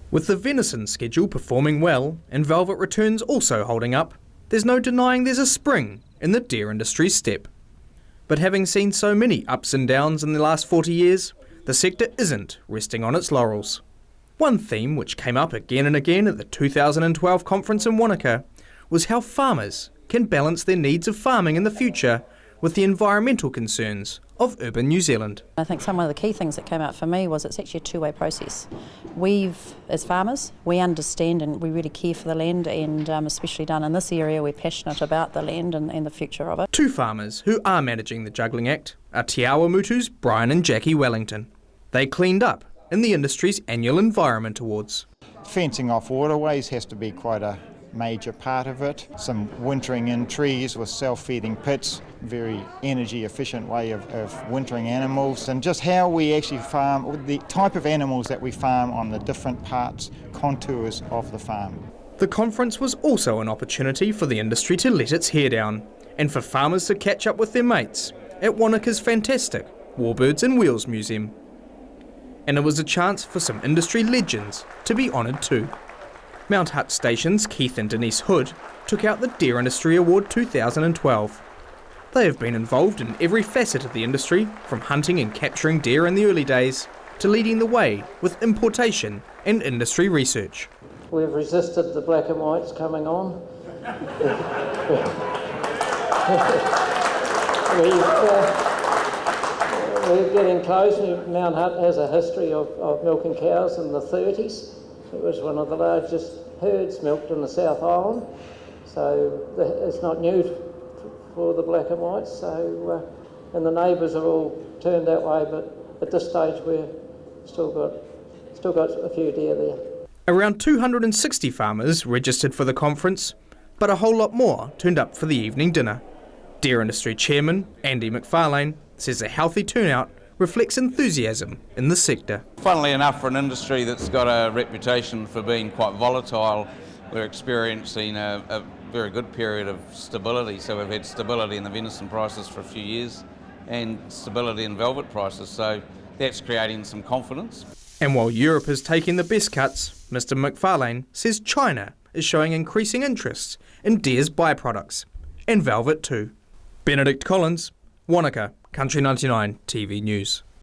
With the venison schedule performing well and velvet returns also holding up, there's no denying there's a spring in the deer industry's step. But having seen so many ups and downs in the last 40 years, the sector isn't resting on its laurels. One theme which came up again and again at the 2012 conference in Wanaka was how farmers can balance their needs of farming in the future with the environmental concerns of urban New Zealand. I think some of the key things that came out for me was it's actually a two-way process. As farmers, we understand and we really care for the land, and especially down in this area, we're passionate about the land and the future of it. Two farmers who are managing the juggling act are Te Awa Mutu's Brian and Jackie Wellington. They cleaned up in the industry's annual Environment Awards. Fencing off waterways has to be quite a major part of it. Some wintering in trees with self-feeding pits, very energy efficient way of wintering animals, and just how we actually farm, the type of animals that we farm on the different parts, contours of the farm. The conference was also an opportunity for the industry to let its hair down and for farmers to catch up with their mates at Wanaka's fantastic Warbirds and Wheels Museum. And it was a chance for some industry legends to be honoured too. Mount Hutt Station's Keith and Denise Hood took out the Deer Industry Award 2012. They have been involved in every facet of the industry, from hunting and capturing deer in the early days to leading the way with importation and industry research. We've resisted the black and whites coming on. We're getting close. Mount Hutt has a history of milking cows in the 30s. It was one of the largest herds milked in the South Island, so it's not new for the black and whites. So, and the neighbours are all turned that way, but at this stage we're still got a few deer there. Around 260 farmers registered for the conference, but a whole lot more turned up for the evening dinner. Deer Industry Chairman Andy McFarlane says a healthy turnout reflects enthusiasm in the sector. Funnily enough, for an industry that's got a reputation for being quite volatile, we're experiencing a very good period of stability. So we've had stability in the venison prices for a few years and stability in velvet prices, so that's creating some confidence. And while Europe is taking the best cuts, Mr McFarlane says China is showing increasing interest in deer's byproducts, and velvet too. Benedict Collins, Wanaka, Country 99 TV News.